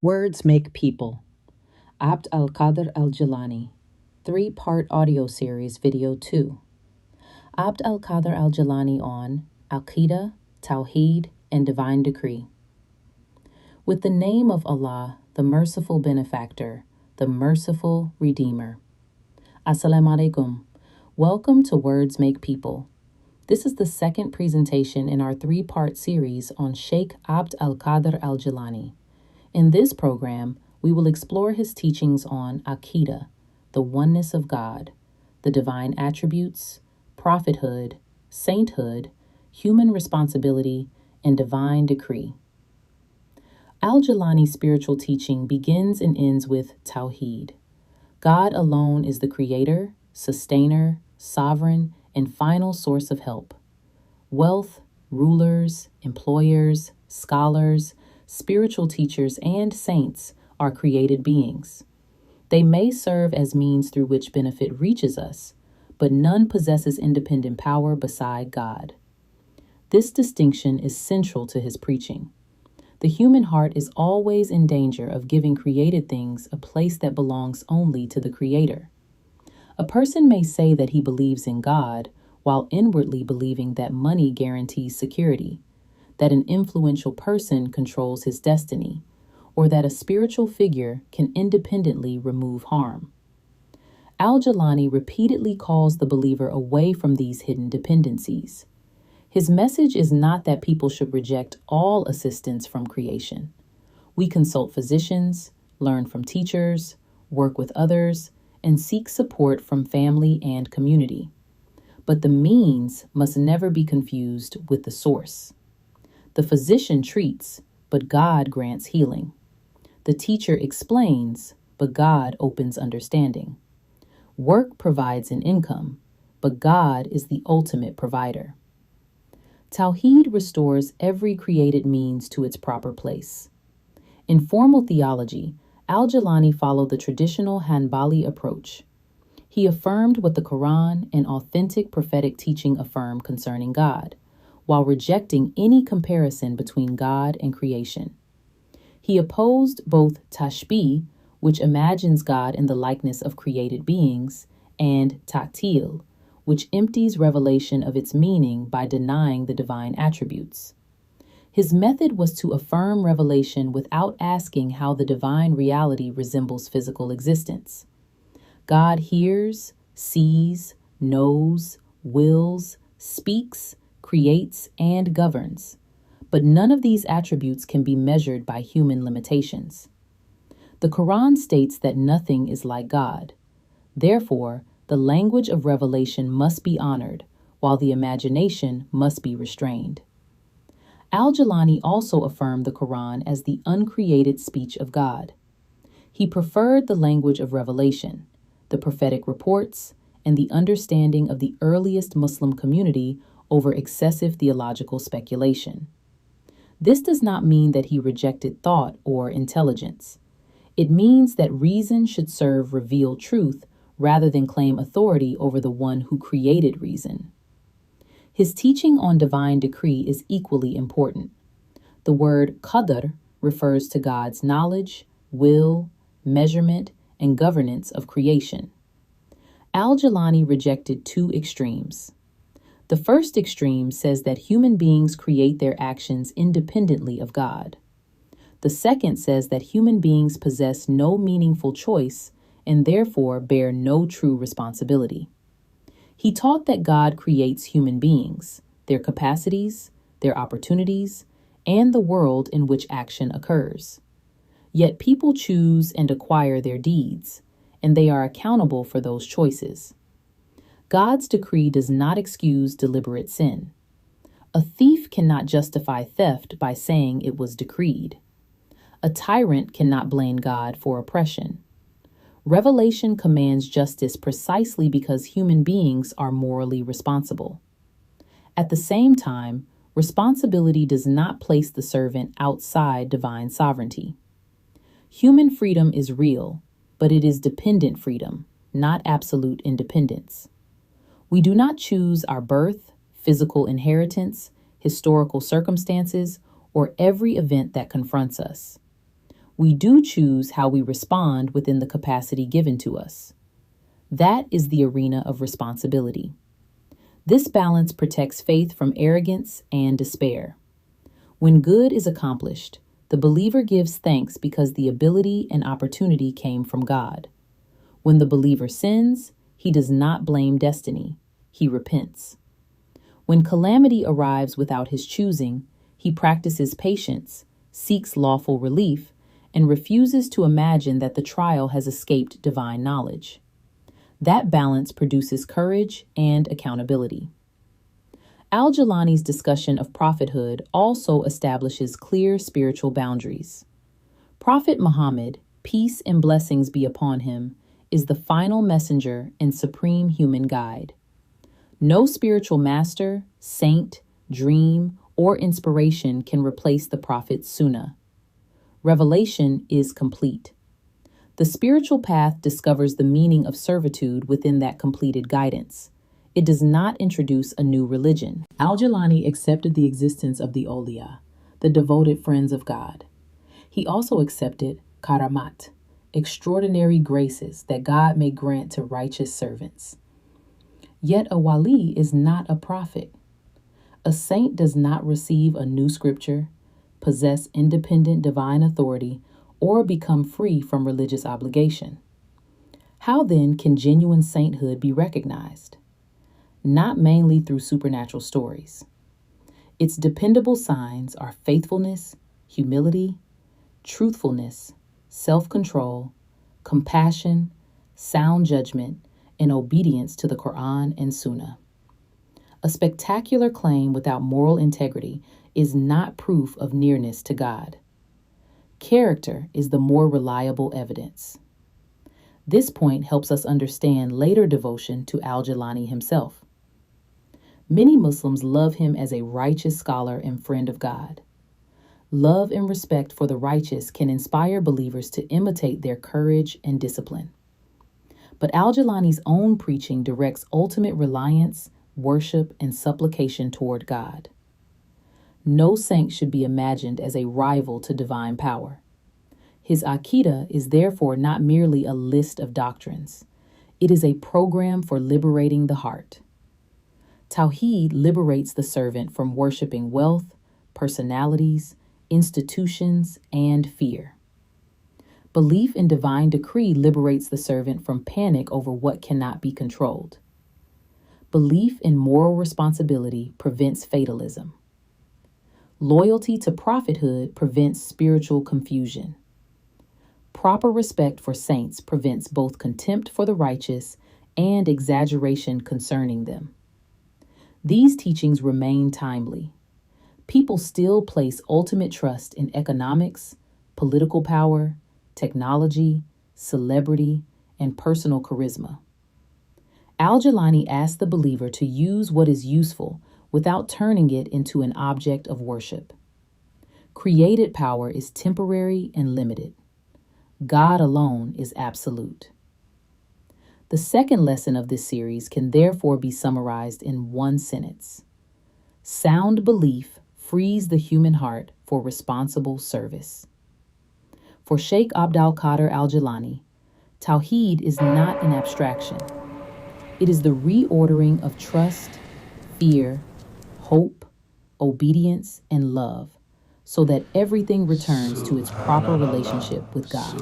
Words Make People. Abd al Qadir al Jilani. 3-part audio series, video 2. Abd al Qadir al Jilani on Aqidah, Tawhid, and Divine Decree. With the name of Allah, the merciful benefactor, the merciful Redeemer. Assalamu alaikum. Welcome to Words Make People. This is the second presentation in our 3-part series on Sheikh Abd al Qadir al Jilani. In this program, we will explore his teachings on Aqidah, the oneness of God, the divine attributes, prophethood, sainthood, human responsibility, and divine decree. Al-Jilani's spiritual teaching begins and ends with Tawhid. God alone is the creator, sustainer, sovereign, and final source of help. Wealth, rulers, employers, scholars, spiritual teachers, and saints are created beings. They may serve as means through which benefit reaches us, but none possesses independent power beside God. This distinction is central to his preaching. The human heart is always in danger of giving created things a place that belongs only to the Creator. A person may say that he believes in God while inwardly believing that money guarantees security, that an influential person controls his destiny, or that a spiritual figure can independently remove harm. Al-Jilani repeatedly calls the believer away from these hidden dependencies. His message is not that people should reject all assistance from creation. We consult physicians, learn from teachers, work with others, and seek support from family and community. But the means must never be confused with the source. The physician treats, but God grants healing. The teacher explains, but God opens understanding. Work provides an income, but God is the ultimate provider. Tawheed restores every created means to its proper place. In formal theology, Al-Jilani followed the traditional Hanbali approach. He affirmed what the Qur'an and authentic prophetic teaching affirm concerning God, while rejecting any comparison between God and creation. He opposed both tashbih, which imagines God in the likeness of created beings, and ta'til, which empties revelation of its meaning by denying the divine attributes. His method was to affirm revelation without asking how the divine reality resembles physical existence. God hears, sees, knows, wills, speaks, creates, and governs, but none of these attributes can be measured by human limitations. The Quran states that nothing is like God. Therefore, the language of revelation must be honored, while the imagination must be restrained. Al-Jilani also affirmed the Quran as the uncreated speech of God. He preferred the language of revelation, the prophetic reports, and the understanding of the earliest Muslim community over excessive theological speculation. This does not mean that he rejected thought or intelligence. It means that reason should serve revealed truth rather than claim authority over the one who created reason. His teaching on divine decree is equally important. The word Qadr refers to God's knowledge, will, measurement, and governance of creation. Al-Jilani rejected two extremes. The first extreme says that human beings create their actions independently of God. The second says that human beings possess no meaningful choice and therefore bear no true responsibility. He taught that God creates human beings, their capacities, their opportunities, and the world in which action occurs. Yet people choose and acquire their deeds, and they are accountable for those choices. God's decree does not excuse deliberate sin. A thief cannot justify theft by saying it was decreed. A tyrant cannot blame God for oppression. Revelation commands justice precisely because human beings are morally responsible. At the same time, responsibility does not place the servant outside divine sovereignty. Human freedom is real, but it is dependent freedom, not absolute independence. We do not choose our birth, physical inheritance, historical circumstances, or every event that confronts us. We do choose how we respond within the capacity given to us. That is the arena of responsibility. This balance protects faith from arrogance and despair. When good is accomplished, the believer gives thanks because the ability and opportunity came from God. When the believer sins, he does not blame destiny, he repents. When calamity arrives without his choosing, he practices patience, seeks lawful relief, and refuses to imagine that the trial has escaped divine knowledge. That balance produces courage and accountability. Al Jilani's discussion of prophethood also establishes clear spiritual boundaries. Prophet Muhammad, peace and blessings be upon him, is the final messenger and supreme human guide. No spiritual master, saint, dream, or inspiration can replace the prophet's sunnah. Revelation is complete. The spiritual path discovers the meaning of servitude within that completed guidance. It does not introduce a new religion. Al Jilani accepted the existence of the awliya, the devoted friends of God. He also accepted karamat, extraordinary graces that God may grant to righteous servants. Yet a wali is not a prophet. A saint does not receive a new scripture, possess independent divine authority, or become free from religious obligation. How then can genuine sainthood be recognized? Not mainly through supernatural stories. Its dependable signs are faithfulness, humility, truthfulness, self-control, compassion, sound judgment, and obedience to the Qur'an and Sunnah. A spectacular claim without moral integrity is not proof of nearness to God. Character is the more reliable evidence. This point helps us understand later devotion to Al Jilani himself. Many Muslims love him as a righteous scholar and friend of God. Love and respect for the righteous can inspire believers to imitate their courage and discipline. But Al Jilani's own preaching directs ultimate reliance, worship, and supplication toward God. No saint should be imagined as a rival to divine power. His Aqidah is therefore not merely a list of doctrines. It is a program for liberating the heart. Tawheed liberates the servant from worshiping wealth, personalities, institutions, and fear. Belief in divine decree liberates the servant from panic over what cannot be controlled. Belief in moral responsibility prevents fatalism. Loyalty to prophethood prevents spiritual confusion. Proper respect for saints prevents both contempt for the righteous and exaggeration concerning them. These teachings remain timely. People still place ultimate trust in economics, political power, technology, celebrity, and personal charisma. Al Jilani asked the believer to use what is useful without turning it into an object of worship. Created power is temporary and limited. God alone is absolute. The second lesson of this series can therefore be summarized in one sentence. Sound belief frees the human heart for responsible service. For Sheikh Abd al Qadir al Jilani, Tawheed is not an abstraction. It is the reordering of trust, fear, hope, obedience, and love, so that everything returns to its proper relationship with God.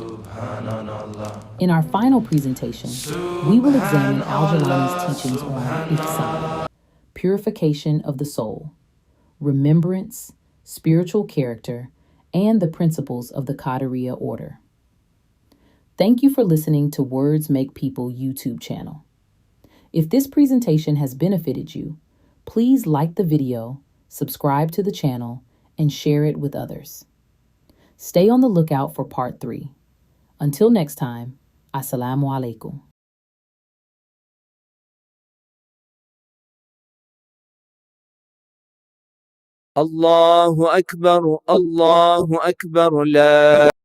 In our final presentation, we will examine Al Jilani's teachings on ihsan, purification of the soul, remembrance, spiritual character, and the principles of the Qadiriyya order. Thank you for listening to Words Make People YouTube channel. If this presentation has benefited you, please like the video, subscribe to the channel, and share it with others. Stay on the lookout for part 3. Until next time, Assalamu alaikum. الله أكبر الله أكبر لا